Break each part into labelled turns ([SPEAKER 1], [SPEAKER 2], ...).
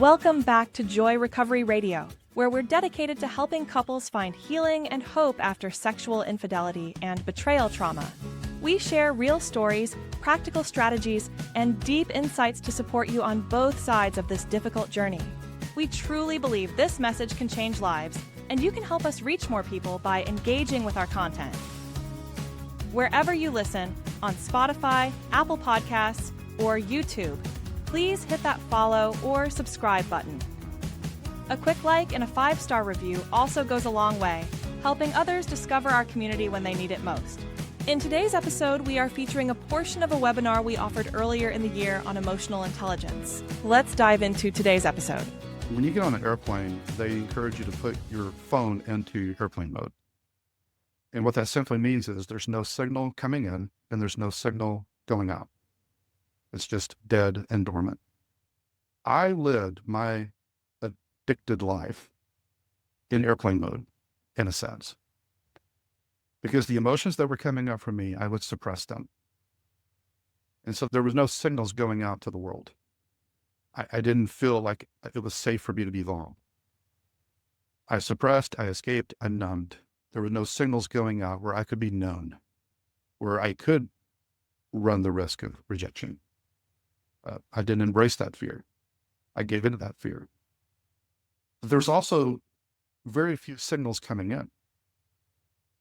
[SPEAKER 1] Welcome back to Joy Recovery Radio, where we're dedicated to helping couples find healing and hope after sexual infidelity and betrayal trauma. We share real stories, practical strategies, and deep insights to support you on both sides of this difficult journey. We truly believe this message can change lives, and you can help us reach more people by engaging with our content. Wherever you listen, on Spotify, Apple Podcasts, or YouTube, please hit that follow or subscribe button. A quick like and a 5-star review also goes a long way, helping others discover our community when they need it most. In today's episode, we are featuring a portion of a webinar we offered earlier in the year on emotional intelligence. Let's dive into today's episode.
[SPEAKER 2] When you get on an airplane, they encourage you to put your phone into airplane mode. And what that simply means is there's no signal coming in and there's no signal going out. It's just dead and dormant. I lived my addicted life in airplane mode, in a sense, because the emotions that were coming up for me, I would suppress them. And so there was no signals going out to the world. I didn't feel like it was safe for me to be vulnerable. I suppressed, I escaped, I numbed. There were no signals going out where I could be known, where I could run the risk of rejection. I didn't embrace that fear. I gave into that fear. There's also very few signals coming in.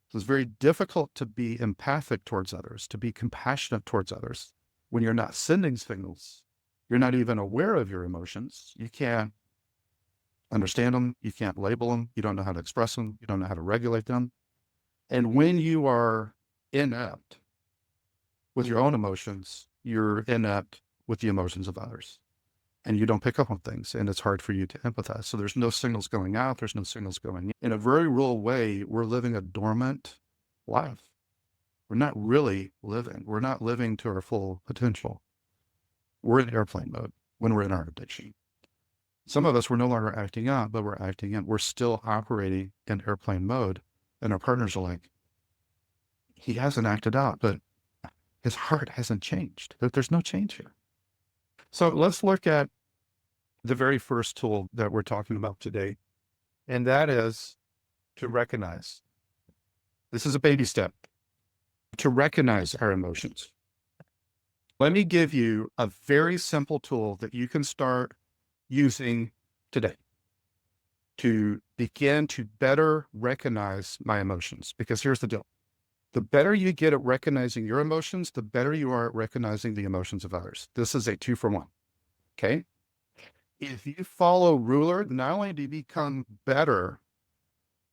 [SPEAKER 2] So it's very difficult to be empathic towards others, to be compassionate towards others when you're not sending signals. You're not even aware of your emotions. You can't understand them. You can't label them. You don't know how to express them. You don't know how to regulate them. And when you are inept with your own emotions, you're inept with the emotions of others. And you don't pick up on things, and it's hard for you to empathize. So there's no signals going out. There's no signals going in. In a very real way, we're living a dormant life. We're not really living. We're not living to our full potential. We're in airplane mode when we're in our addiction. Some of us, we're no longer acting out, but we're acting in. We're still operating in airplane mode. And our partners are like, he hasn't acted out, but his heart hasn't changed. There's no change here. So let's look at the very first tool that we're talking about today, and that is to recognize. This is a baby step to recognize our emotions. Let me give you a very simple tool that you can start using today to begin to better recognize my emotions. Because here's the deal. The better you get at recognizing your emotions, the better you are at recognizing the emotions of others. This is a 2-for-1. Okay? If you follow R.U.L.E.R, not only do you become better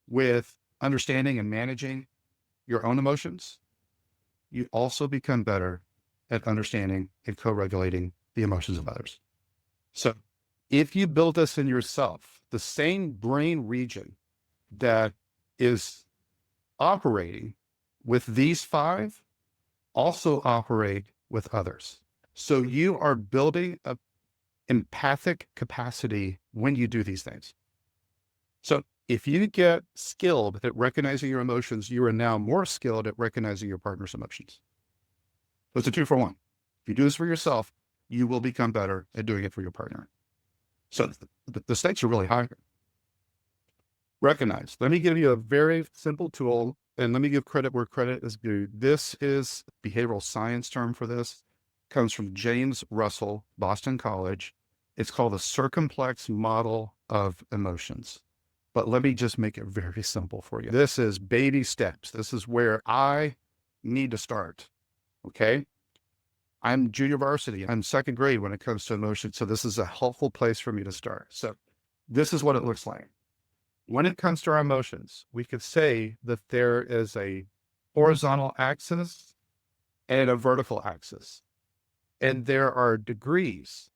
[SPEAKER 2] with understanding and managing your own emotions, you also become better at understanding and co-regulating the emotions of others. So if you build this in yourself, the same brain region that is operating with these 5 also operate with others. So you are building a empathic capacity when you do these things. So if you get skilled at recognizing your emotions, you are now more skilled at recognizing your partner's emotions. So it's a 2-for-1. If you do this for yourself, you will become better at doing it for your partner. So the stakes are really high. Recognize. Let me give you a very simple tool, and let me give credit where credit is due. This is a behavioral science term for this. It comes from James Russell, Boston College. It's called the Circumplex Model of Emotions. But let me just make it very simple for you. This is baby steps. This is where I need to start. Okay? I'm junior varsity. I'm 2nd grade when it comes to emotions. So this is a helpful place for me to start. So this is what it looks like. When it comes to our emotions, we could say that there is a horizontal axis and a vertical axis. And there are degrees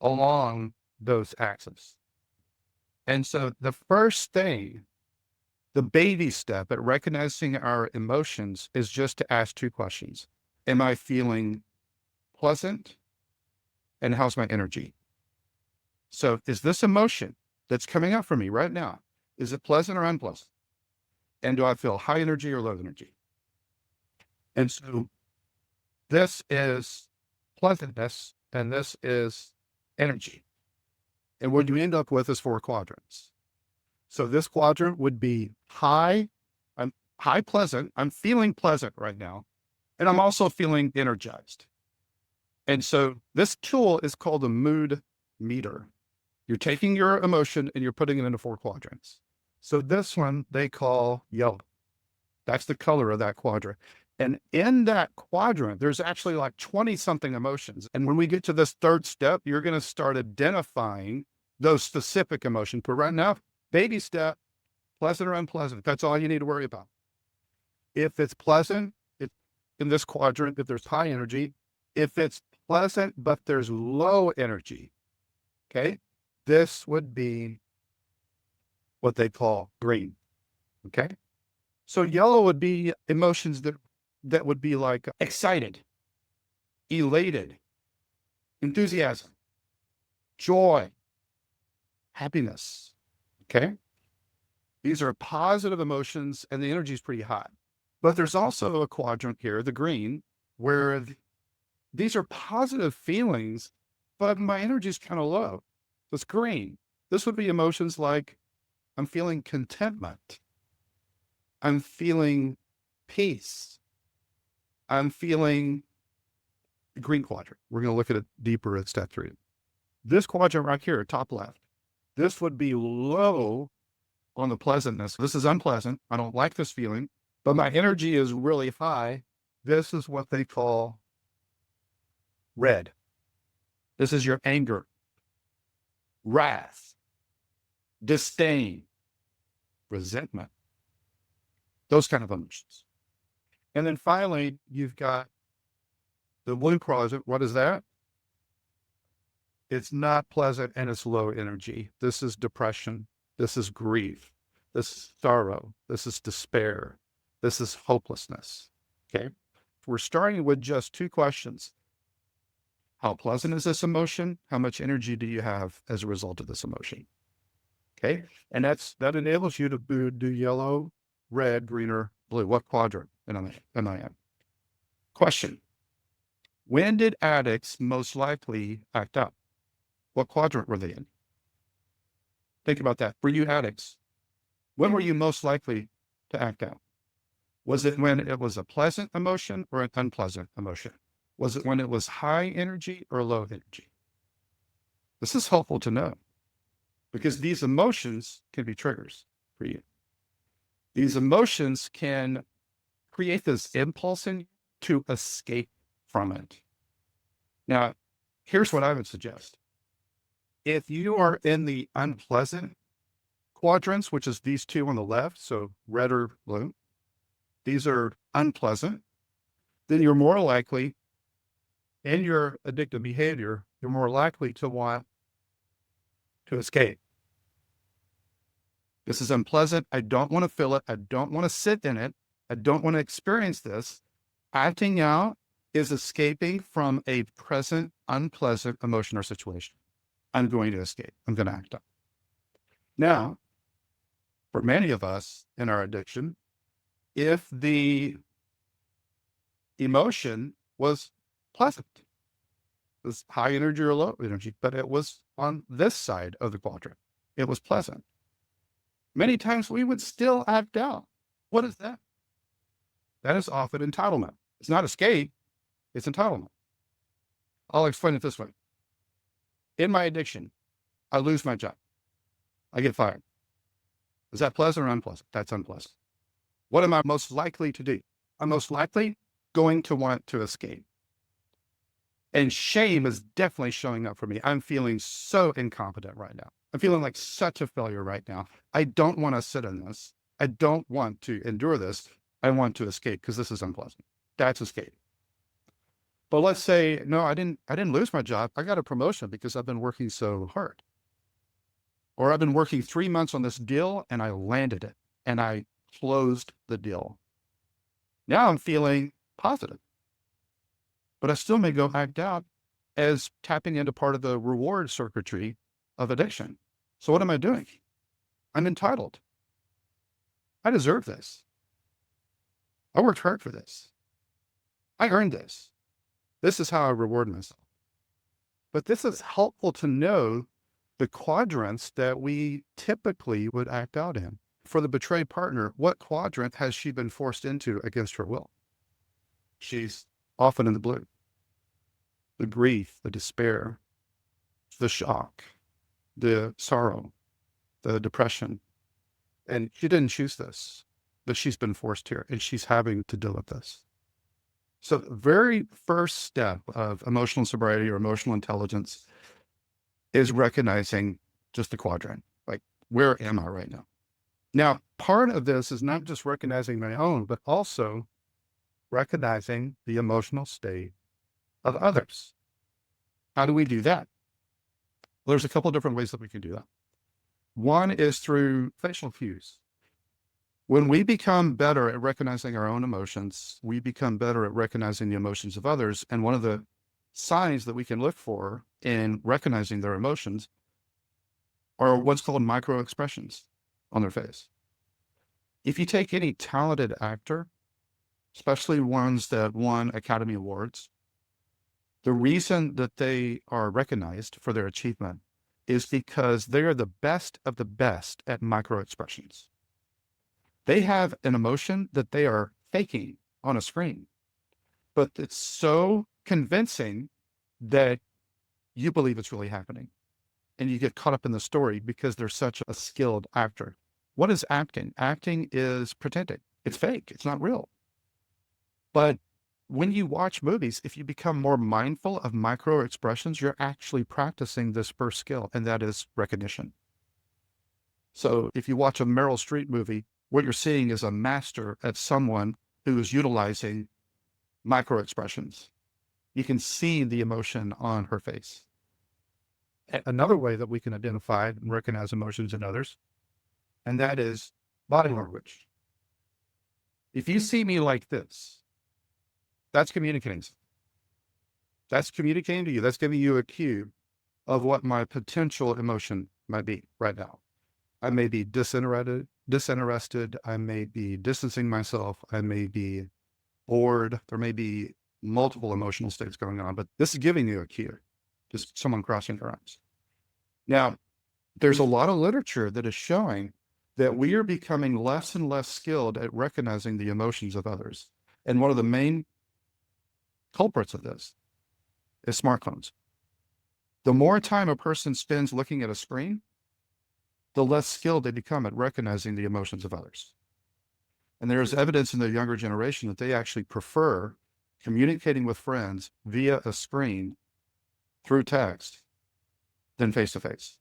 [SPEAKER 2] along those axes. And so the first thing, the baby step at recognizing our emotions is just to ask 2 questions. Am I feeling pleasant? And how's my energy? So is this emotion that's coming up for me right now, is it pleasant or unpleasant? And do I feel high energy or low energy? And so this is pleasantness and this is energy. And what you end up with is 4 quadrants. So this quadrant would be high. I'm high pleasant. I'm feeling pleasant right now. And I'm also feeling energized. And so this tool is called a mood meter. You're taking your emotion and you're putting it into 4 quadrants. So this one they call yellow. That's the color of that quadrant. And in that quadrant, there's actually like 20 something emotions. And when we get to this third step, you're going to start identifying those specific emotions. But right now, baby step, pleasant or unpleasant. That's all you need to worry about. If it's pleasant, in this quadrant, if there's high energy, if it's pleasant, but there's low energy, okay, this would be what they call green. Okay. So yellow would be emotions that would be like excited, elated, enthusiasm, joy, happiness. Okay. These are positive emotions and the energy is pretty high. But there's also a quadrant here, the green, where these are positive feelings, but my energy is kind of low. So it's green. This would be emotions like I'm feeling contentment. I'm feeling peace. I'm feeling green quadrant. We're going to look at it deeper at step 3. This quadrant right here, top left, this would be low on the pleasantness. This is unpleasant. I don't like this feeling, but my energy is really high. This is what they call red. This is your anger, wrath, disdain, resentment, those kind of emotions. And then finally, you've got the blue quadrant. What is that? It's not pleasant and it's low energy. This is depression. This is grief. This is sorrow. This is despair. This is hopelessness. Okay. We're starting with just 2 questions. How pleasant is this emotion? How much energy do you have as a result of this emotion? Okay. And that enables you to do yellow, red, green, or blue. What quadrant am I in? Question. When did addicts most likely act up? What quadrant were they in? Think about that. For you addicts, when were you most likely to act out? Was it when it was a pleasant emotion or an unpleasant emotion? Was it when it was high energy or low energy? This is helpful to know because these emotions can be triggers for you. These emotions can create this impulse in you to escape from it. Now, here's what I would suggest. If you are in the unpleasant quadrants, which is these 2 on the left, so red or blue, these are unpleasant, then you're more likely, in your addictive behavior, you're more likely to want to escape. This is unpleasant. I don't want to feel it. I don't want to sit in it. I don't want to experience this. Acting out is escaping from a present unpleasant emotion or situation. I'm going to escape. I'm going to act out. Now, for many of us in our addiction, if the emotion was pleasant, it was high energy or low energy, but it was on this side of the quadrant, it was pleasant. Many times we would still act out. What is that? That is often entitlement. It's not escape, it's entitlement. I'll explain it this way. In my addiction, I lose my job. I get fired. Is that pleasant or unpleasant? That's unpleasant. What am I most likely to do? I'm most likely going to want to escape. And shame is definitely showing up for me. I'm feeling so incompetent right now. I'm feeling like such a failure right now. I don't want to sit in this. I don't want to endure this. I want to escape because this is unpleasant. That's escape. But let's say, no, I didn't lose my job. I got a promotion because I've been working so hard. Or I've been working 3 months on this deal and I landed it and I closed the deal. Now I'm feeling positive, but I still may go act out as tapping into part of the reward circuitry of addiction. So what am I doing? I'm entitled. I deserve this. I worked hard for this. I earned this. This is how I reward myself. But this is helpful to know the quadrants that we typically would act out in. For the betrayed partner, what quadrant has she been forced into against her will? She's often in the blue. The grief, the despair, the shock, the sorrow, the depression. And she didn't choose this, but she's been forced here and she's having to deal with this. So the very first step of emotional sobriety or emotional intelligence is recognizing just the quadrant. Like, where am I right now? Now, part of this is not just recognizing my own, but also recognizing the emotional state of others. How do we do that? Well, there's a couple of different ways that we can do that. One is through facial cues. When we become better at recognizing our own emotions, we become better at recognizing the emotions of others. And one of the signs that we can look for in recognizing their emotions are what's called micro expressions on their face. If you take any talented actor, especially ones that won Academy Awards, the reason that they are recognized for their achievement is because they are the best of the best at micro expressions. They have an emotion that they are faking on a screen, but it's so convincing that you believe it's really happening. And you get caught up in the story because they're such a skilled actor. What is acting? Acting is pretending. It's fake. It's not real. But when you watch movies, if you become more mindful of micro expressions, you're actually practicing this first skill, and that is recognition. So if you watch a Meryl Streep movie, what you're seeing is a master at someone who is utilizing micro expressions. You can see the emotion on her face. Another way that we can identify and recognize emotions in others, and that is body language. If you see me like this, that's communicating. That's communicating to you. That's giving you a cue of what my potential emotion might be right now. I may be disinterested. I may be distancing myself. I may be bored. There may be multiple emotional states going on, but this is giving you a cue, just someone crossing their arms. Now, there's a lot of literature that is showing that we are becoming less and less skilled at recognizing the emotions of others. And one of the main culprits of this is smartphones. The more time a person spends looking at a screen, the less skilled they become at recognizing the emotions of others. And there's evidence in the younger generation that they actually prefer communicating with friends via a screen through text than face to face.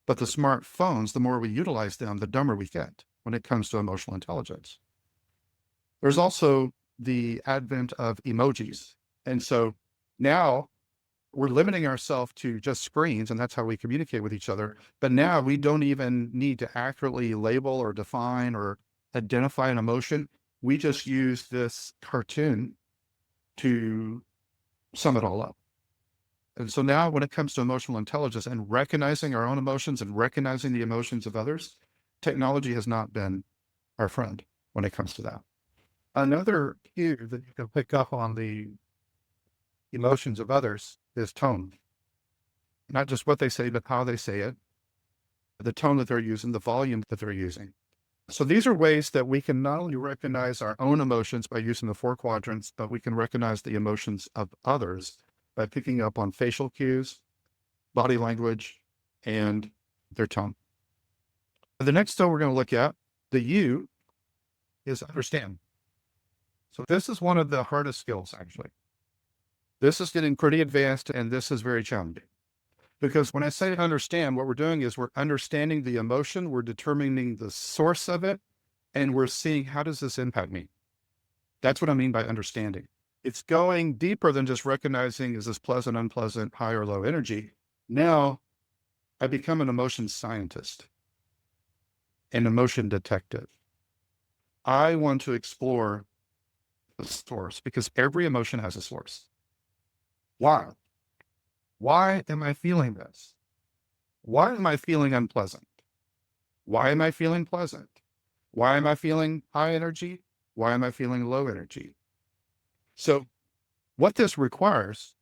[SPEAKER 2] But the smartphones, the more we utilize them, the dumber we get when it comes to emotional intelligence. There's also the advent of emojis. And so now we're limiting ourselves to just screens, and that's how we communicate with each other. But now we don't even need to accurately label or define or identify an emotion. We just use this cartoon to sum it all up. And so now when it comes to emotional intelligence and recognizing our own emotions and recognizing the emotions of others, technology has not been our friend when it comes to that. Another cue that you can pick up on the emotions of others is tone. Not just what they say, but how they say it, the tone that they're using, the volume that they're using. So these are ways that we can not only recognize our own emotions by using the four quadrants, but we can recognize the emotions of others by picking up on facial cues, body language, and their tone. The next skill we're going to look at, the U, is understand. So this is one of the hardest skills, actually. This is getting pretty advanced, and this is very challenging. Because when I say understand, what we're doing is we're understanding the emotion, we're determining the source of it, and we're seeing how does this impact me? That's what I mean by understanding. It's going deeper than just recognizing is this pleasant, unpleasant, high or low energy. Now I become an emotion scientist, an emotion detective. I want to explore the source because every emotion has a source. Why? Why am I feeling this? Why am I feeling unpleasant? Why am I feeling pleasant? Why am I feeling high energy? Why am I feeling low energy? So what this requires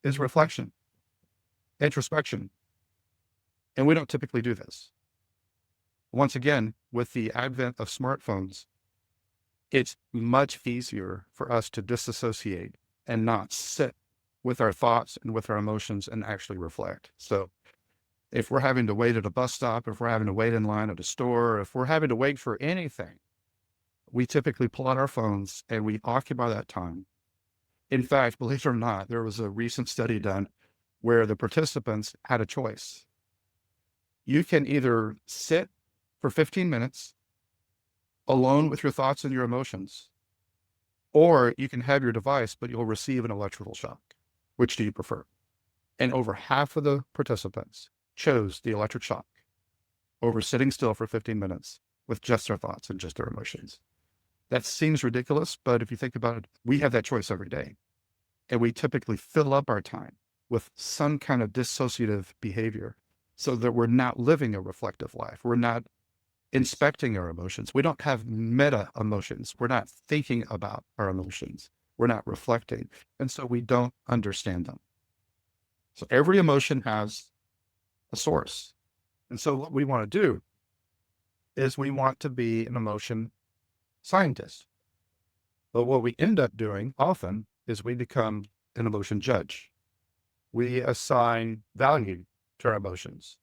[SPEAKER 2] is reflection. introspection. And we don't typically do this. Once again, with the advent of smartphones, it's much easier for us to disassociate and not sit with our thoughts and with our emotions and actually reflect. So if we're having to wait at a bus stop, if we're having to wait in line at a store, if we're having to wait for anything, we typically pull out our phones and we occupy that time. In fact, believe it or not, there was a recent study done where the participants had a choice. You can either sit for 15 minutes alone with your thoughts and your emotions, or you can have your device, but you'll receive an electrical shock. Which do you prefer? And over half of the participants chose the electric shock over sitting still for 15 minutes with just their thoughts and just their emotions. That seems ridiculous, but if you think about it, we have that choice every day. And we typically fill up our time with some kind of dissociative behavior so that we're not living a reflective life. We're not inspecting our emotions. We don't have meta emotions. We're not thinking about our emotions. We're not reflecting. And so we don't understand them. So every emotion has a source. And so what we want to do is we want to be an emotion scientist. But what we end up doing often is we become an emotion judge. We assign value to our emotions.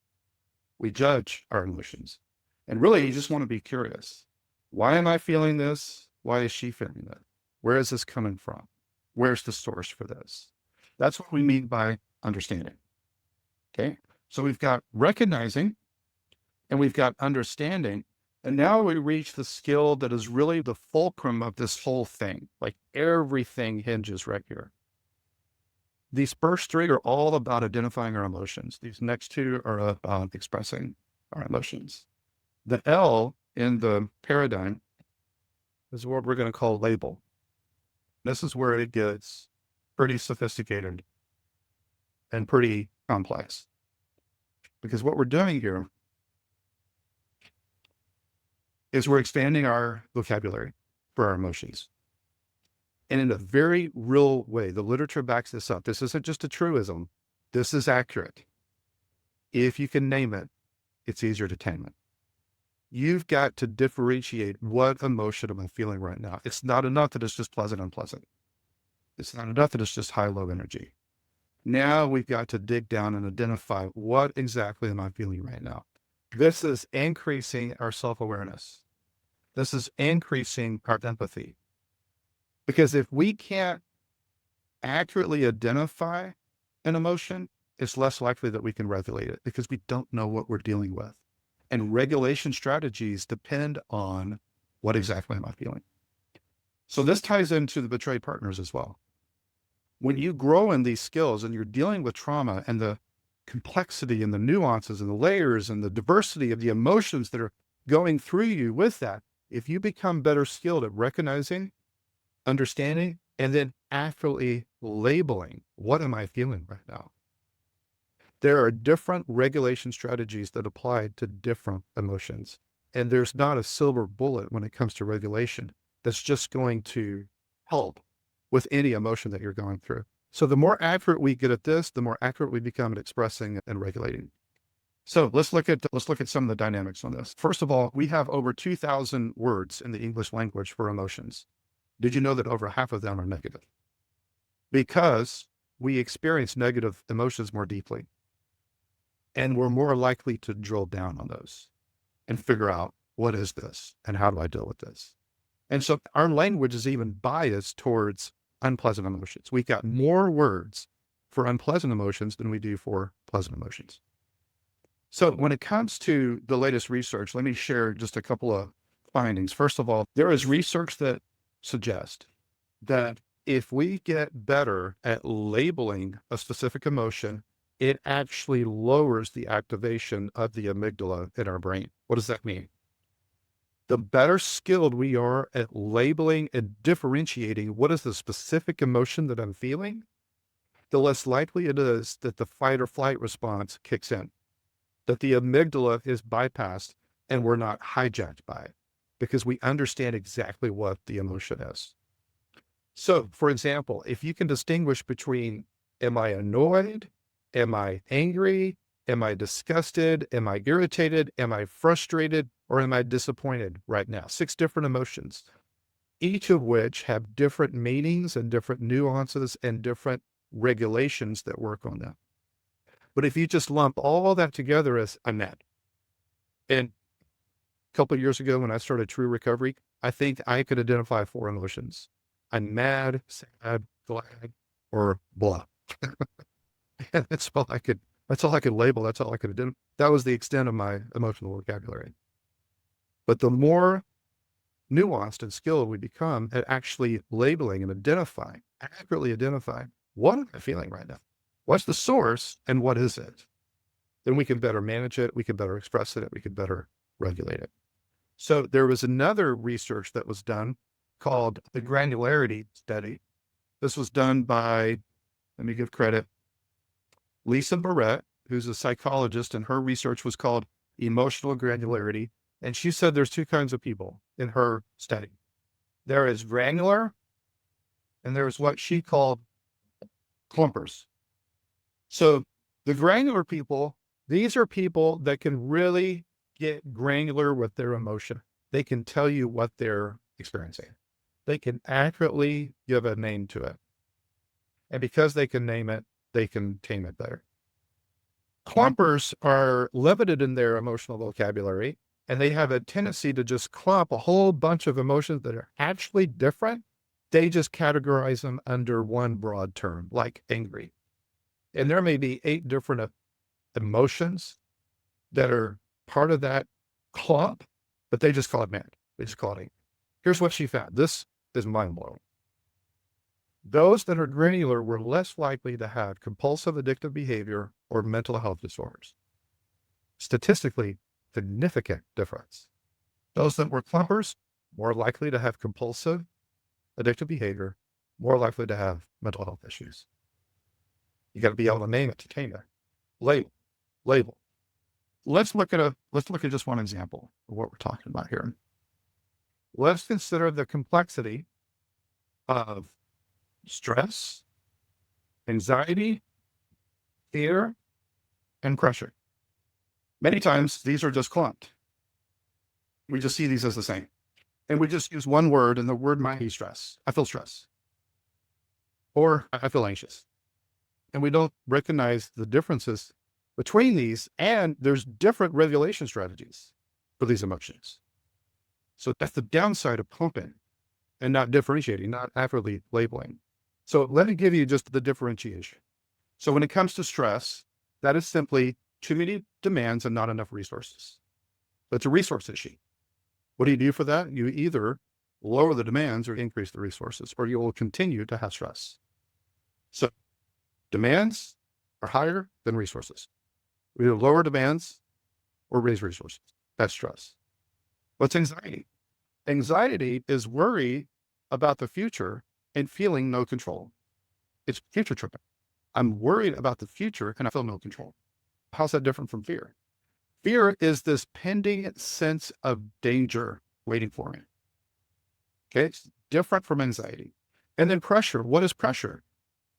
[SPEAKER 2] We judge our emotions. And really, you just want to be curious. Why am I feeling this? Why is she feeling that? Where is this coming from? Where's the source for this? That's what we mean by understanding. Okay. So we've got recognizing and we've got understanding. And now we reach the skill that is really the fulcrum of this whole thing. Like everything hinges right here. These first three are all about identifying our emotions. These next two are about expressing our emotions. The L in the paradigm is what we're going to call label. This is where it gets pretty sophisticated and pretty complex. Because what we're doing here is we're expanding our vocabulary for our emotions. And in a very real way, the literature backs this up. This isn't just a truism. This is accurate. If you can name it, it's easier to tame it. You've got to differentiate what emotion am I feeling right now. It's not enough that it's just pleasant, unpleasant. It's not enough that it's just high, low energy. Now we've got to dig down and identify what exactly am I feeling right now. This is increasing our self-awareness. This is increasing our empathy. Because if we can't accurately identify an emotion, it's less likely that we can regulate it because we don't know what we're dealing with. And regulation strategies depend on what exactly am I feeling. So this ties into the betrayed partners as well. When you grow in these skills and you're dealing with trauma and the complexity and the nuances and the layers and the diversity of the emotions that are going through you with that, if you become better skilled at recognizing, understanding, and then accurately labeling, what am I feeling right now? There are different regulation strategies that apply to different emotions. And there's not a silver bullet when it comes to regulation that's just going to help with any emotion that you're going through. So the more accurate we get at this, the more accurate we become at expressing and regulating. So let's look at some of the dynamics on this. First of all, we have over 2,000 words in the English language for emotions. Did you know that over half of them are negative? Because we experience negative emotions more deeply. And we're more likely to drill down on those and figure out, what is this and how do I deal with this? And so our language is even biased towards unpleasant emotions. We've got more words for unpleasant emotions than we do for pleasant emotions. So when it comes to the latest research, let me share just a couple of findings. First of all, there is research that suggests that if we get better at labeling a specific emotion, it actually lowers the activation of the amygdala in our brain. What does that mean? The better skilled we are at labeling and differentiating what is the specific emotion that I'm feeling, the less likely it is that the fight or flight response kicks in, that the amygdala is bypassed and we're not hijacked by it because we understand exactly what the emotion is. So, for example, if you can distinguish between, am I annoyed Am I angry? Am I disgusted? Am I irritated? Am I frustrated? Or am I disappointed right now? 6 different emotions, each of which have different meanings and different nuances and different regulations that work on them. But if you just lump all that together as a net, and a couple of years ago when I started True Recovery, I think I could identify 4 emotions. I'm mad, sad, glad, or blah. And that's all I could label. That's all I could identify. That was the extent of my emotional vocabulary. But the more nuanced and skilled we become at actually labeling and identifying, accurately identifying, what am I feeling right now? What's the source and what is it? Then we can better manage it. We can better express it. We can better regulate it. So there was another research that was done called the granularity study. This was done by, let me give credit, Lisa Barrett, who's a psychologist, and her research was called emotional granularity. And she said there's 2 kinds of people in her study. There is granular, and there's what she called clumpers. So the granular people, these are people that can really get granular with their emotion. They can tell you what they're experiencing. They can accurately give a name to it. And because they can name it, they can tame it better. Clumpers are limited in their emotional vocabulary, and they have a tendency to just clump a whole bunch of emotions that are actually different. They just categorize them under one broad term, like angry. And there may be 8 different emotions that are part of that clump, but they just call it mad. They just call it angry. Here's what she found. This is mind-blowing. Those that are granular were less likely to have compulsive addictive behavior or mental health disorders. Statistically, significant difference. Those that were clumpers, more likely to have compulsive addictive behavior, more likely to have mental health issues. You got to be able to name it to tame it. Label. Let's look at just one example of what we're talking about here. Let's consider the complexity of stress, anxiety, fear, and pressure. Many times these are just clumped. We just see these as the same. And we just use one word, and the word might be stress. I feel stress. Or I feel anxious. And we don't recognize the differences between these, and there's different regulation strategies for these emotions. So that's the downside of clumping and not differentiating, not accurately labeling. So let me give you just the differentiation. So when it comes to stress, that is simply too many demands and not enough resources. That's a resource issue. What do you do for that? You either lower the demands or increase the resources, or you will continue to have stress. So demands are higher than resources. We either lower demands or raise resources. That's stress. What's anxiety? Anxiety is worry about the future and feeling no control. It's future tripping. I'm worried about the future and I feel no control. How's that different from fear? Fear is this pending sense of danger waiting for me. Okay, it's different from anxiety. And then pressure. What is pressure?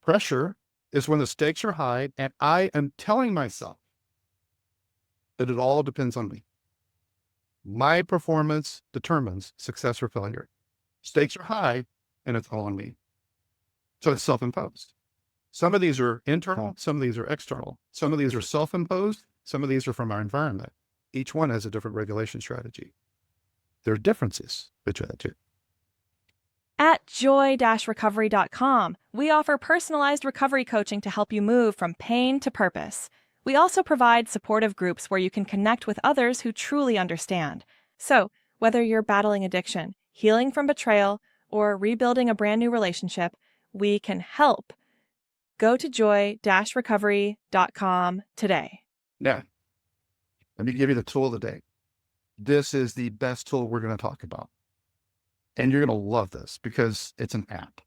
[SPEAKER 2] Pressure is when the stakes are high and I am telling myself that it all depends on me. My performance determines success or failure. Stakes are high and it's all on me. So it's self-imposed. Some of these are internal, some of these are external. Some of these are self-imposed, some of these are from our environment. Each one has a different regulation strategy. There are differences between the two.
[SPEAKER 1] At joy-recovery.com, we offer personalized recovery coaching to help you move from pain to purpose. We also provide supportive groups where you can connect with others who truly understand. So, whether you're battling addiction, healing from betrayal, or rebuilding a brand new relationship, we can help. Go to joy-recovery.com today.
[SPEAKER 2] Now, let me give you the tool of the day. This is the best tool we're going to talk about. And you're going to love this because it's an app.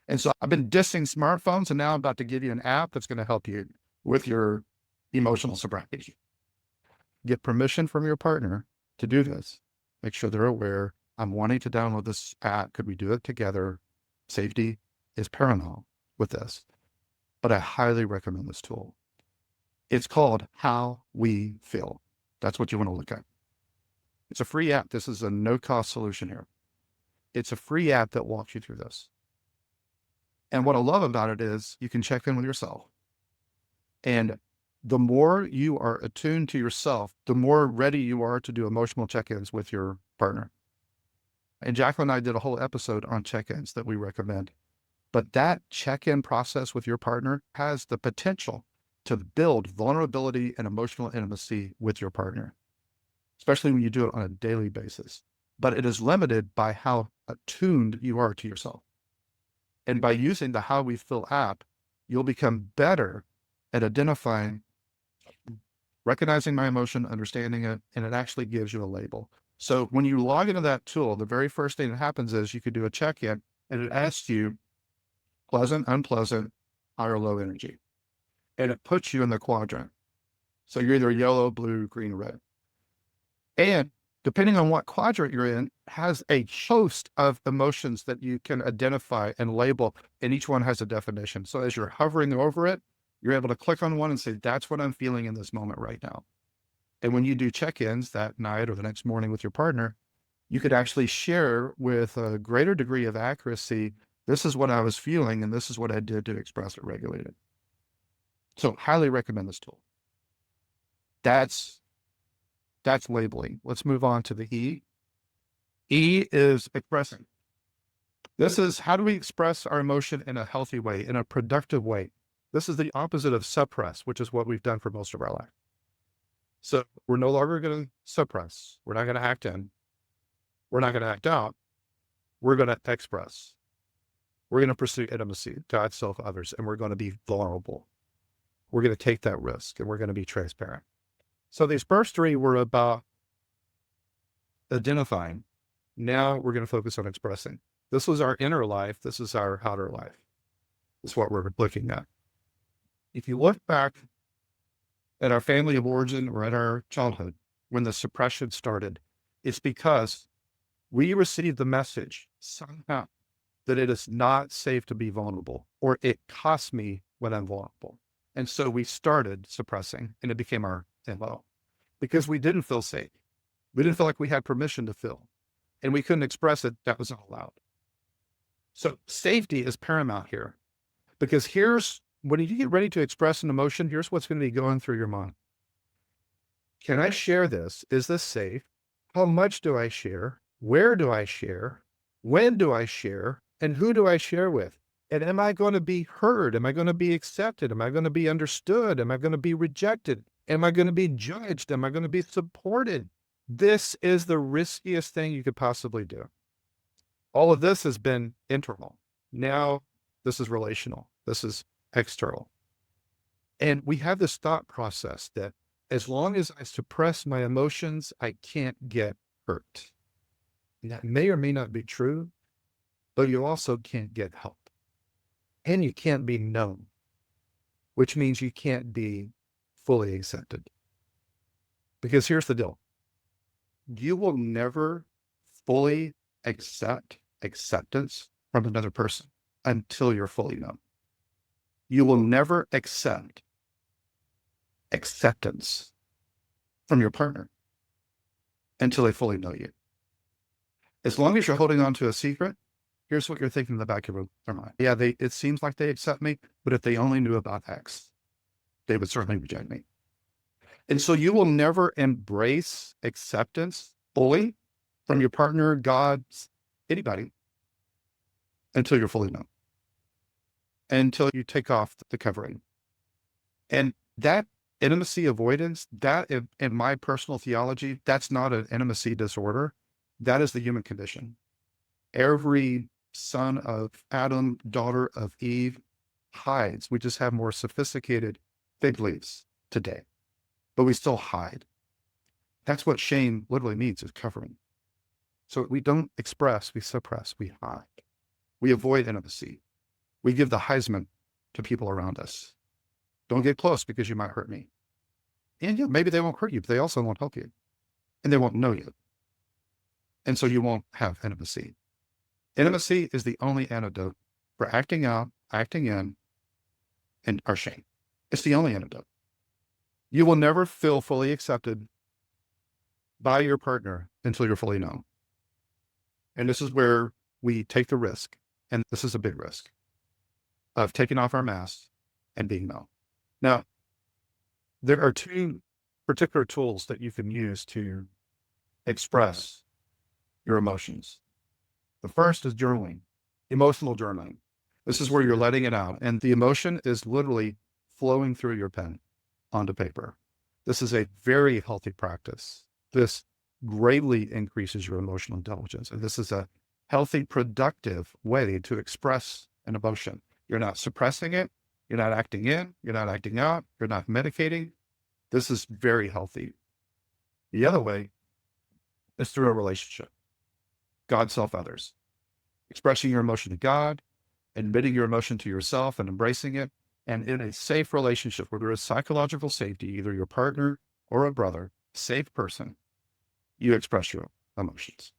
[SPEAKER 2] And so I've been dissing smartphones, and now I'm about to give you an app that's going to help you with your emotional sobriety. Get permission from your partner to do this. Make sure they're aware. I'm wanting to download this app. Could we do it together? Safety is paramount with this. but I highly recommend this tool. It's called How We Feel. That's what you want to look at. It's a free app. This is a no-cost solution here. It's a free app that walks you through this. And what I love about it is you can check in with yourself. And the more you are attuned to yourself, the more ready you are to do emotional check-ins with your partner. And Jacqueline and I did a whole episode on check-ins that we recommend. But that check-in process with your partner has the potential to build vulnerability and emotional intimacy with your partner, especially when you do it on a daily basis. But it is limited by how attuned you are to yourself. And by using the How We Feel app, you'll become better at identifying, recognizing my emotion, understanding it, and it actually gives you a label. So when you log into that tool, the very first thing that happens is you could do a check-in and it asks you pleasant, unpleasant, high or low energy. And it puts you in the quadrant. So you're either yellow, blue, green, or red. And depending on what quadrant you're in, has a host of emotions that you can identify and label, and each one has a definition. So as you're hovering over it, you're able to click on one and say, that's what I'm feeling in this moment right now. And when you do check-ins that night or the next morning with your partner, you could actually share with a greater degree of accuracy, this is what I was feeling, and this is what I did to express it, regulate it. So highly recommend this tool. That's labeling. Let's move on to the E. E is expressing. This is how do we express our emotion in a healthy way, in a productive way. This is the opposite of suppress, which is what we've done for most of our life. So we're no longer going to suppress. We're not going to act in. We're not going to act out. We're going to express. We're going to pursue intimacy, God, self, others, and we're going to be vulnerable. We're going to take that risk, and we're going to be transparent. So these first three were about identifying. Now we're going to focus on expressing. This was our inner life. This is our outer life. This is what we're looking at. If you look back at our family of origin or at our childhood, when the suppression started, it's because we received the message somehow that it is not safe to be vulnerable, or it costs me when I'm vulnerable. And so we started suppressing, and it became our MO because we didn't feel safe. We didn't feel like we had permission to feel, and we couldn't express it. That was not allowed. So safety is paramount here, because here's when you get ready to express an emotion, here's what's going to be going through your mind. Can I share this? Is this safe? How much do I share? Where do I share? When do I share? And who do I share with? And am I going to be heard? Am I going to be accepted? Am I going to be understood? Am I going to be rejected? Am I going to be judged? Am I going to be supported? This is the riskiest thing you could possibly do. All of this has been internal. Now this is relational. This is external. And we have this thought process that as long as I suppress my emotions, I can't get hurt. And that may or may not be true, but you also can't get help. And you can't be known, which means you can't be fully accepted. Because here's the deal. You will never fully accept acceptance from another person until you're fully known. You will never accept acceptance from your partner until they fully know you. As long as you're holding on to a secret, here's what you're thinking in the back of your mind. Yeah, it seems like they accept me, but if they only knew about X, they would certainly reject me. And so you will never embrace acceptance fully from your partner, God, anybody, until you're fully known, until you take off the covering. And that intimacy avoidance, that in my personal theology, that's not an intimacy disorder. That is the human condition. Every son of Adam, daughter of Eve hides. We just have more sophisticated fig leaves today, but we still hide. That's what shame literally means, is covering. So we don't express, we suppress, we hide. We avoid intimacy. We give the Heisman to people around us. Don't get close because you might hurt me. And yeah, maybe they won't hurt you, but they also won't help you. And they won't know you. And so you won't have intimacy. Intimacy is the only antidote for acting out, acting in, and our shame. It's the only antidote. You will never feel fully accepted by your partner until you're fully known. And this is where we take the risk, and this is a big risk, of taking off our masks and being known. Now, there are two particular tools that you can use to express your emotions. The first is journaling, emotional journaling. This is where you're letting it out, and the emotion is literally flowing through your pen onto paper. This is a very healthy practice. This greatly increases your emotional intelligence, and this is a healthy, productive way to express an emotion. You're not suppressing it. You're not acting in. You're not acting out. You're not medicating. This is very healthy. The other way is through a relationship. God, self, others. Expressing your emotion to God, admitting your emotion to yourself and embracing it. And in a safe relationship where there is psychological safety, either your partner or a brother, safe person, you express your emotions.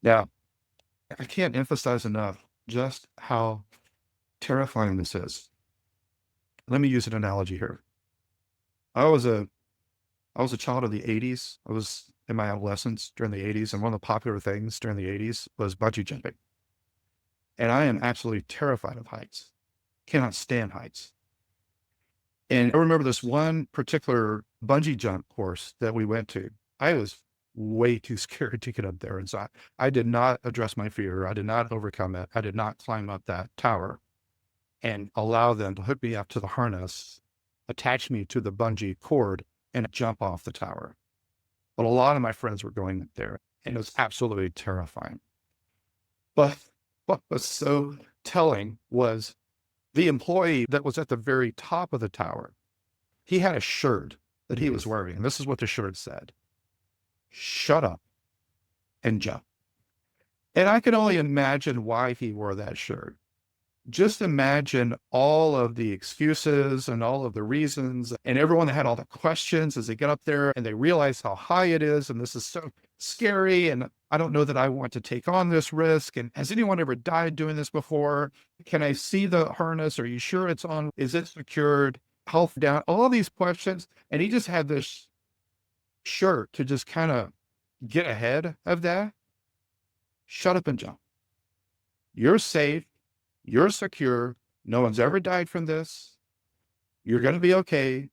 [SPEAKER 2] Now, I can't emphasize enough just how terrifying this is. Let me use an analogy here. I was a child of the 80s. I was in my adolescence during the 80s, and one of the popular things during the 80s was bungee jumping. And I am absolutely terrified of heights. Cannot stand heights. And I remember this one particular bungee jump course that we went to. I was way too scared to get up there. And so I did not address my fear. I did not overcome it. I did not climb up that tower and allow them to hook me up to the harness, attach me to the bungee cord, and jump off the tower. But a lot of my friends were going up there, and it was absolutely terrifying. But what was so telling was the employee that was at the very top of the tower. He had a shirt that he was wearing, and this is what the shirt said: "Shut up and jump." And I can only imagine why he wore that shirt. Just imagine all of the excuses and all of the reasons, and everyone that had all the questions as they get up there and they realize how high it is, and this is so scary, and I don't know that I want to take on this risk, and has anyone ever died doing this before? Can I see the harness? Are you sure it's on? Is it secured? Health down? All these questions, and he just had this shirt to just kind of get ahead of that. Shut up and jump. You're safe. You're secure. No one's ever died from this. You're going to be okay.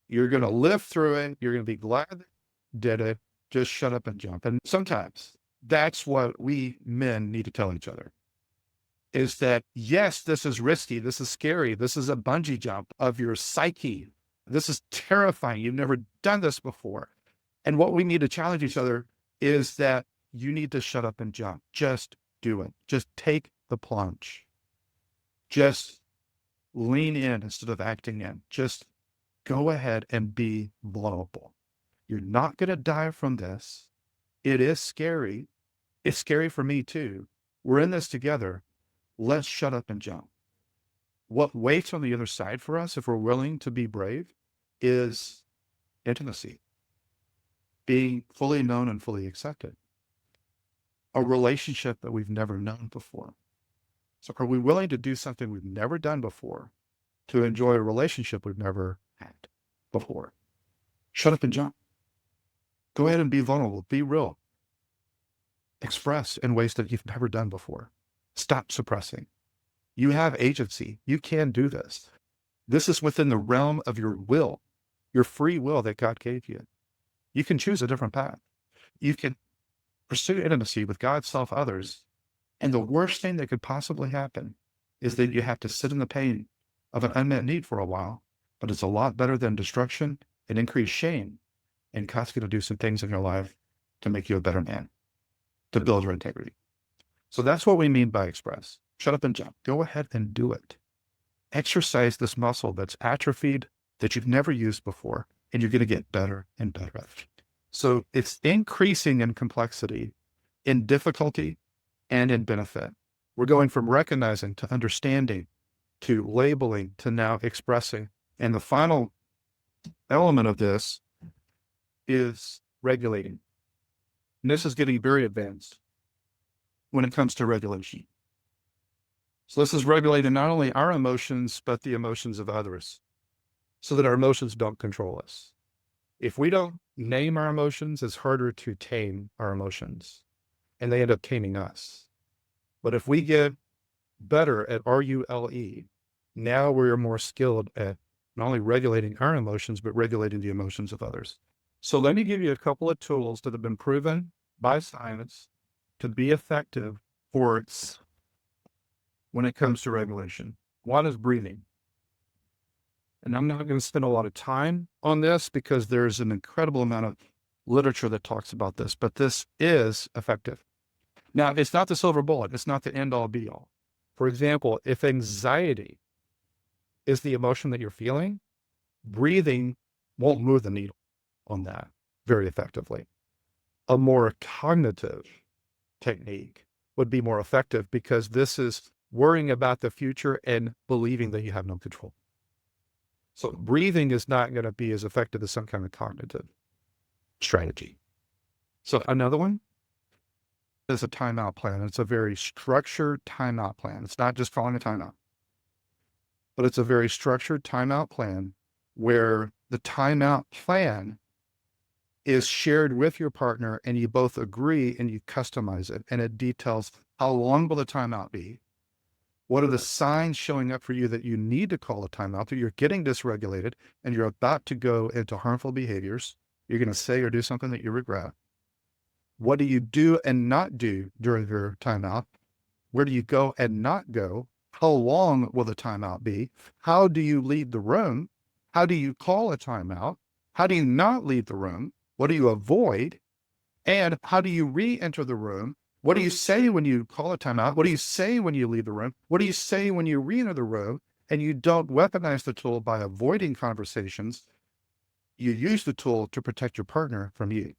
[SPEAKER 2] You're going to live through it. You're going to be glad that you did it. Just shut up and jump. And sometimes that's what we men need to tell each other, is that, yes, this is risky. This is scary. This is a bungee jump of your psyche. This is terrifying. You've never done this before. And what we need to challenge each other is that you need to shut up and jump. Just do it. Just take the plunge. Just lean in instead of acting in. Just go ahead and be vulnerable. You're not going to die from this. It is scary. It's scary for me too. We're in this together. Let's shut up and jump. What waits on the other side for us, if we're willing to be brave, is intimacy, being fully known and fully accepted, a relationship that we've never known before. So are we willing to do something we've never done before to enjoy a relationship we've never had before? Shut up and jump. Go ahead and be vulnerable. Be real. Express in ways that you've never done before. Stop suppressing. You have agency. You can do this. This is within the realm of your will, your free will that God gave you. You can choose a different path. You can pursue intimacy with God, self, others. And the worst thing that could possibly happen is that you have to sit in the pain of an unmet need for a while, but it's a lot better than destruction and increased shame, and God's going to do some things in your life to make you a better man, to build your integrity. So that's what we mean by express. Shut up and jump. Go ahead and do it. Exercise this muscle that's atrophied, that you've never used before, and you're going to get better and better at it. So it's increasing in complexity, in difficulty, and in benefit. We're going from recognizing to understanding to labeling to now expressing. And the final element of this is regulating. And this is getting very advanced when it comes to regulation. So this is regulating not only our emotions, but the emotions of others, so that our emotions don't control us. If we don't name our emotions, it's harder to tame our emotions, and they end up taming us. But if we get better at R.U.L.E, now we're more skilled at not only regulating our emotions, but regulating the emotions of others. So let me give you a couple of tools that have been proven by science to be effective for when it comes to regulation. One is breathing. And I'm not going to spend a lot of time on this because there's an incredible amount of literature that talks about this, but this is effective. Now, it's not the silver bullet. It's not the end all be all. For example, if anxiety is the emotion that you're feeling, breathing won't move the needle on that very effectively. A more cognitive technique would be more effective because this is worrying about the future and believing that you have no control. So breathing is not going to be as effective as some kind of cognitive strategy. So another one is a timeout plan. It's a very structured timeout plan. It's not just calling a timeout, but it's a very structured timeout plan where the timeout plan is shared with your partner and you both agree and you customize it. And it details how long will the timeout be? What are the signs showing up for you that you need to call a timeout, that you're getting dysregulated and you're about to go into harmful behaviors? You're going to say or do something that you regret. What do you do and not do during your timeout? Where do you go and not go? How long will the timeout be? How do you leave the room? How do you call a timeout? How do you not leave the room? What do you avoid? And how do you re-enter the room? What do you say when you call a timeout? What do you say when you leave the room? What do you say when you re-enter the room? And you don't weaponize the tool by avoiding conversations. You use the tool to protect your partner from you.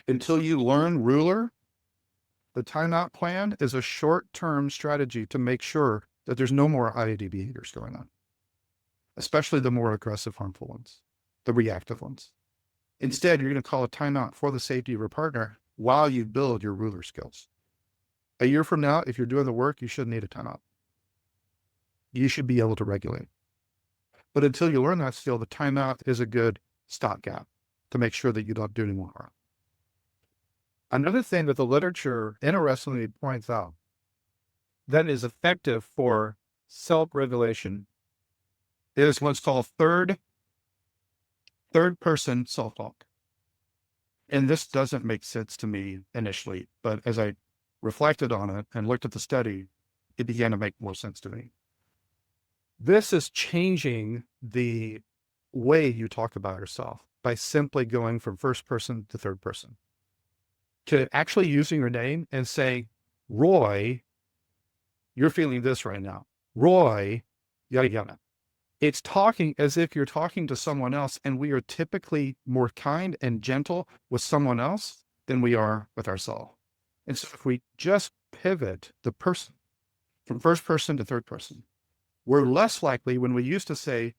[SPEAKER 2] Until you learn R.U.L.E.R, the timeout plan is a short-term strategy to make sure that there's no more IAD behaviors going on, especially the more aggressive, harmful ones, the reactive ones. Instead, you're going to call a timeout for the safety of your partner while you build your R.U.L.E.R skills. A year from now, if you're doing the work, you shouldn't need a timeout. You should be able to regulate. But until you learn that skill, the timeout is a good stopgap to make sure that you don't do any more harm. Another thing that the literature interestingly points out that is effective for self-regulation is what's called third person self-talk. And this doesn't make sense to me initially, but as I reflected on it and looked at the study, it began to make more sense to me. This is changing the way you talk about yourself by simply going from first person to third person, to actually using your name and saying, Roy, you're feeling this right now. Roy, yada, yada. It's talking as if you're talking to someone else, and we are typically more kind and gentle with someone else than we are with ourselves. And so if we just pivot the person from first person to third person, we're less likely, when we used to say,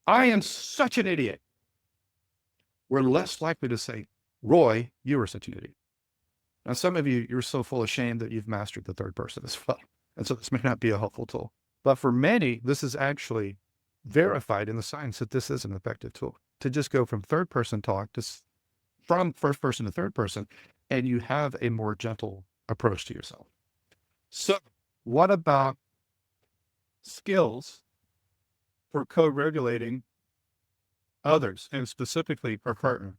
[SPEAKER 2] I am such an idiot, we're less likely to say, Roy, you are such an idiot. Now, some of you, you're so full of shame that you've mastered the third person as well. And so this may not be a helpful tool. But for many, this is actually verified in the science that this is an effective tool to just go from third person talk to from first person to third person, and you have a more gentle approach to yourself. So what about skills for co-regulating others and specifically our partner?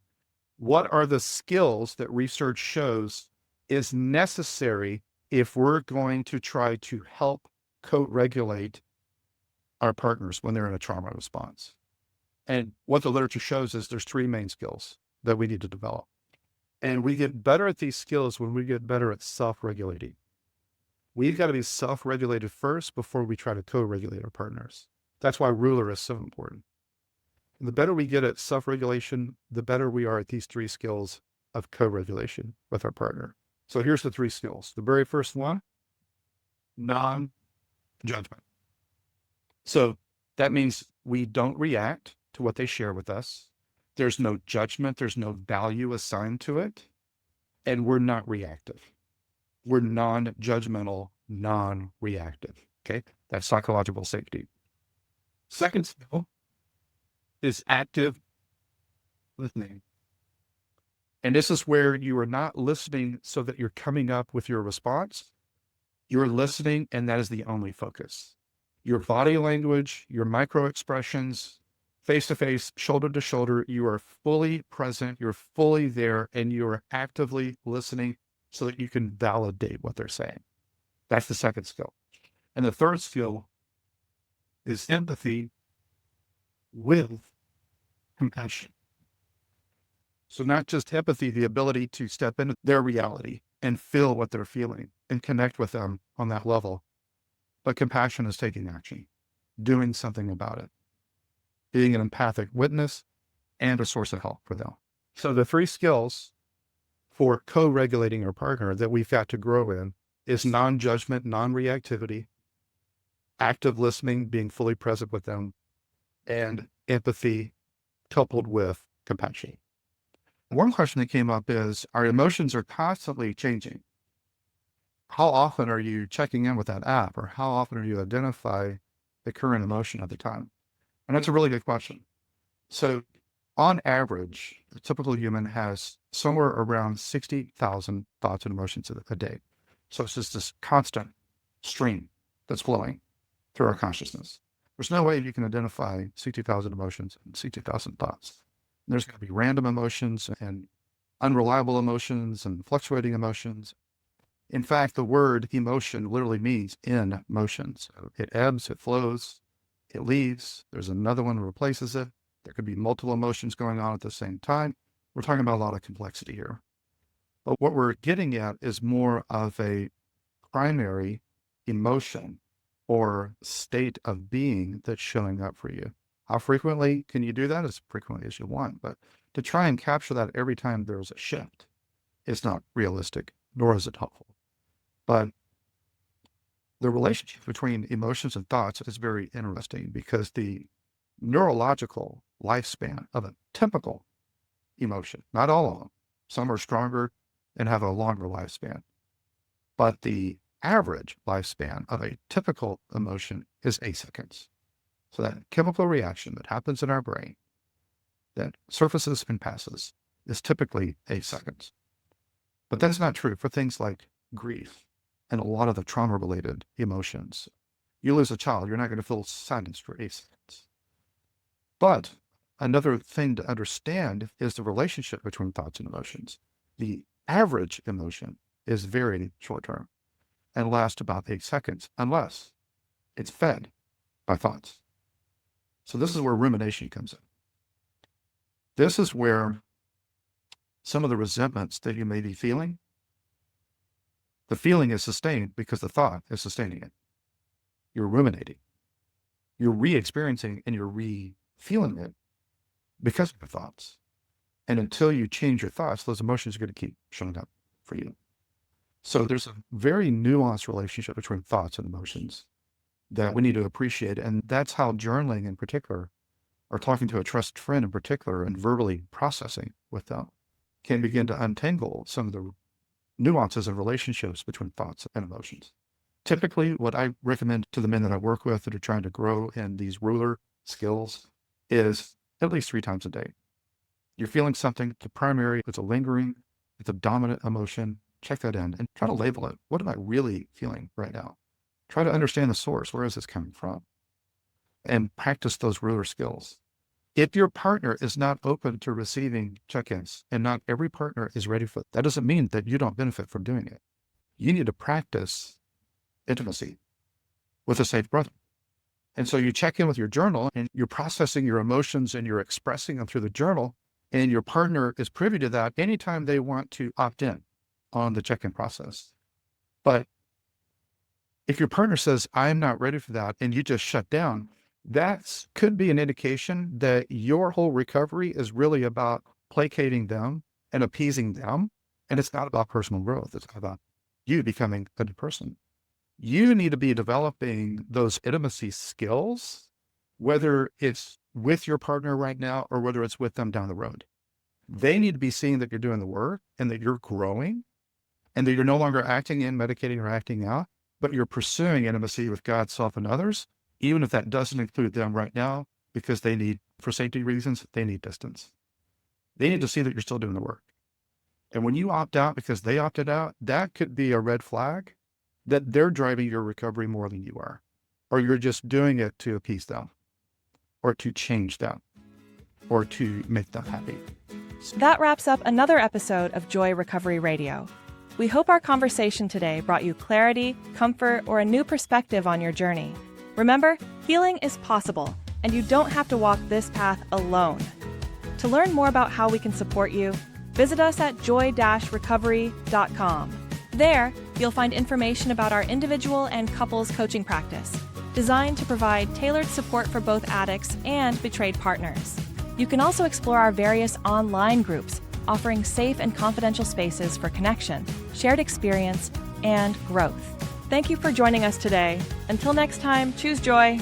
[SPEAKER 2] What are the skills that research shows is necessary if we're going to try to help co-regulate our partners when they're in a trauma response? And what the literature shows is there's three main skills that we need to develop. And we get better at these skills when we get better at self-regulating. We've got to be self-regulated first before we try to co-regulate our partners. That's why R.U.L.E.R is so important. And the better we get at self-regulation, the better we are at these three skills of co-regulation with our partner. So here's the three skills. The very first one, non-judgment. So that means we don't react to what they share with us. There's no judgment. There's no value assigned to it. And we're not reactive. We're non-judgmental, non-reactive. Okay. That's psychological safety. Second skill is active listening. And this is where you are not listening so that you're coming up with your response. You're listening, and that is the only focus. Your body language, your micro expressions, face to face, shoulder to shoulder, you are fully present, you're fully there, and you are actively listening so that you can validate what they're saying. That's the second skill. And the third skill is empathy with compassion. So not just empathy, the ability to step into their reality and feel what they're feeling and connect with them on that level. But compassion is taking action, doing something about it, being an empathic witness and a source of help for them. So the three skills for co-regulating our partner that we've got to grow in is non-judgment, non-reactivity, active listening, being fully present with them, and empathy coupled with compassion. One question that came up is, our emotions are constantly changing. How often are you checking in with that app, or how often are you identify the current emotion at the time? And that's a really good question. So on average, the typical human has somewhere around 60,000 thoughts and emotions a day. So it's just this constant stream that's flowing through our consciousness. There's no way you can identify 60,000 emotions and 60,000 thoughts. There's going to be random emotions and unreliable emotions and fluctuating emotions. In fact, the word emotion literally means in motion. So it ebbs, it flows, it leaves. There's another one that replaces it. There could be multiple emotions going on at the same time. We're talking about a lot of complexity here. But what we're getting at is more of a primary emotion or state of being that's showing up for you. How frequently can you do that? As frequently as you want. But to try and capture that every time there's a shift is not realistic, nor is it helpful. But the relationship between emotions and thoughts is very interesting because the neurological lifespan of a typical emotion, not all of them, some are stronger and have a longer lifespan, but the average lifespan of a typical emotion is 8 seconds. So that chemical reaction that happens in our brain that surfaces and passes is typically 8 seconds. But that's not true for things like grief and a lot of the trauma-related emotions. You lose a child, you're not going to feel sadness for 8 seconds. But another thing to understand is the relationship between thoughts and emotions. The average emotion is very short-term and lasts about 8 seconds, unless it's fed by thoughts. So this is where rumination comes in. This is where some of the resentments that you may be feeling, the feeling is sustained because the thought is sustaining it. You're ruminating. You're re-experiencing and you're re-feeling it because of your thoughts. And until you change your thoughts, those emotions are going to keep showing up for you. So there's a very nuanced relationship between thoughts and emotions that we need to appreciate. And that's how journaling in particular, or talking to a trusted friend in particular, and verbally processing with them can begin to untangle some of the nuances of relationships between thoughts and emotions. Typically, what I recommend to the men that I work with that are trying to grow in these R.U.L.E.R skills is at least 3 times a day. You're feeling something, it's a primary, it's a lingering, it's a dominant emotion, check that in and try to label it. What am I really feeling right now? Try to understand the source. Where is this coming from? And practice those R.U.L.E.R skills. If your partner is not open to receiving check-ins, and not every partner is ready for it, that doesn't mean that you don't benefit from doing it. You need to practice intimacy with a safe brother. And so you check in with your journal and you're processing your emotions and you're expressing them through the journal, and your partner is privy to that anytime they want to opt in on the check-in process. But if your partner says, I'm not ready for that, and you just shut down, that could be an indication that your whole recovery is really about placating them and appeasing them. And it's not about personal growth. It's about you becoming a good person. You need to be developing those intimacy skills, whether it's with your partner right now or whether it's with them down the road. They need to be seeing that you're doing the work and that you're growing and that you're no longer acting in, medicating, or acting out. but you're pursuing intimacy with God, self, and others, even if that doesn't include them right now, because they need, for safety reasons, they need distance. They need to see that you're still doing the work. And when you opt out because they opted out, that could be a red flag that they're driving your recovery more than you are, or you're just doing it to appease them, or to change them, or to make them happy.
[SPEAKER 1] That wraps up another episode of Joy Recovery Radio. We hope our conversation today brought you clarity, comfort, or a new perspective on your journey. Remember, healing is possible, and you don't have to walk this path alone. To learn more about how we can support you, visit us at joy-recovery.com. There, you'll find information about our individual and couples coaching practice, designed to provide tailored support for both addicts and betrayed partners. You can also explore our various online groups, offering safe and confidential spaces for connection, shared experience, and growth. Thank you for joining us today. Until next time, choose joy.